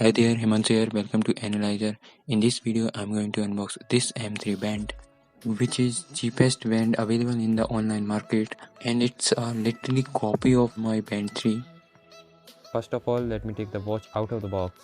Hi there, Hemant here. Welcome to Analyzer. In this video, I'm going to unbox this M3 band, which is cheapest band available in the online market, and it's a literally copy of my Band 3. First of all, let me take the watch out of the box.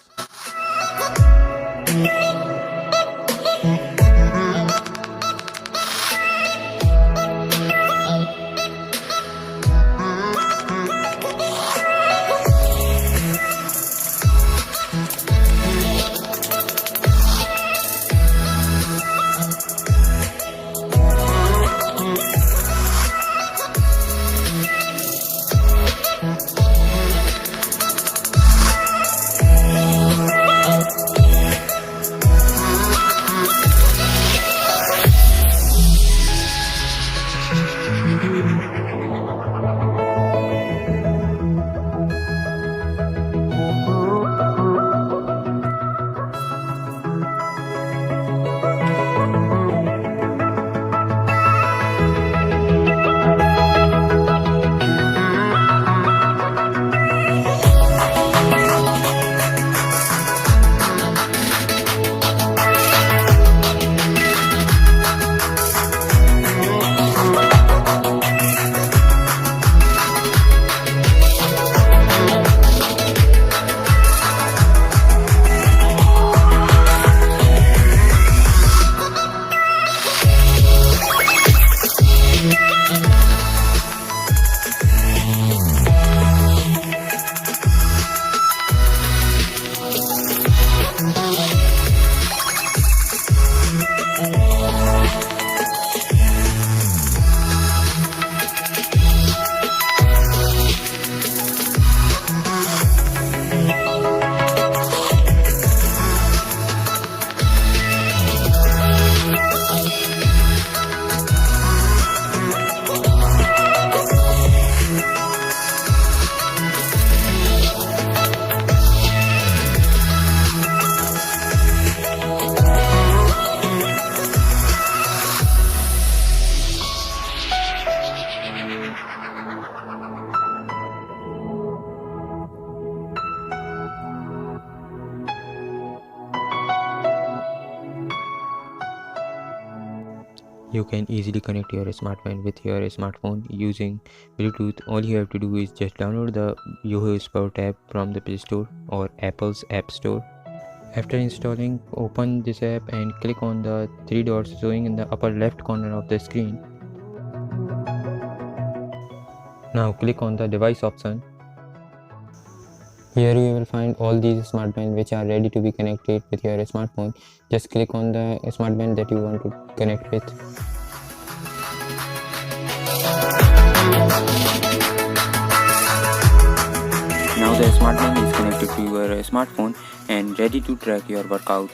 You can easily connect your smartband with your smartphone using Bluetooth. All you have to do is just download the Yoho Sport app from the Play Store or Apple's App Store. After installing, open this app and click on the three dots showing in the upper left corner of the screen. Now click on the device option. Here you will find all these smartbands which are ready to be connected with your smartphone. Just click on the smartband that you want to connect with. Now the smartband is connected to your smartphone and ready to track your workout.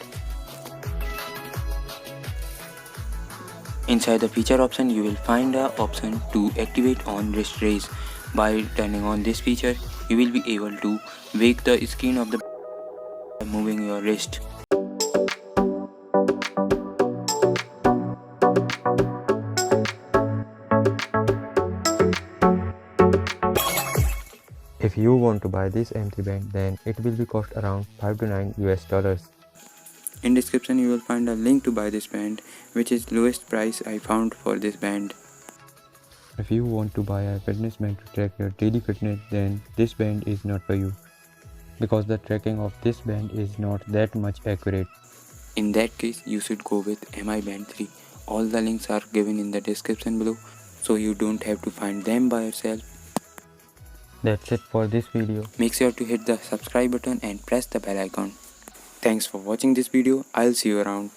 Inside the feature option, you will find the option to activate on wrist raise. By turning on this feature, you will be able to wake the screen of the by moving your wrist. If you want to buy this M3 band, then it will be cost around $5 to $9. In description you will find a link to buy this band, which is lowest price I found for this band. If you want to buy a fitness band to track your daily fitness, then this band is not for you, because the tracking of this band is not that much accurate. In that case, you should go with Mi Band 3. All the links are given in the description below, so you don't have to find them by yourself. That's it for this video. Make sure to hit the subscribe button and press the bell icon. Thanks for watching this video. I'll see you around.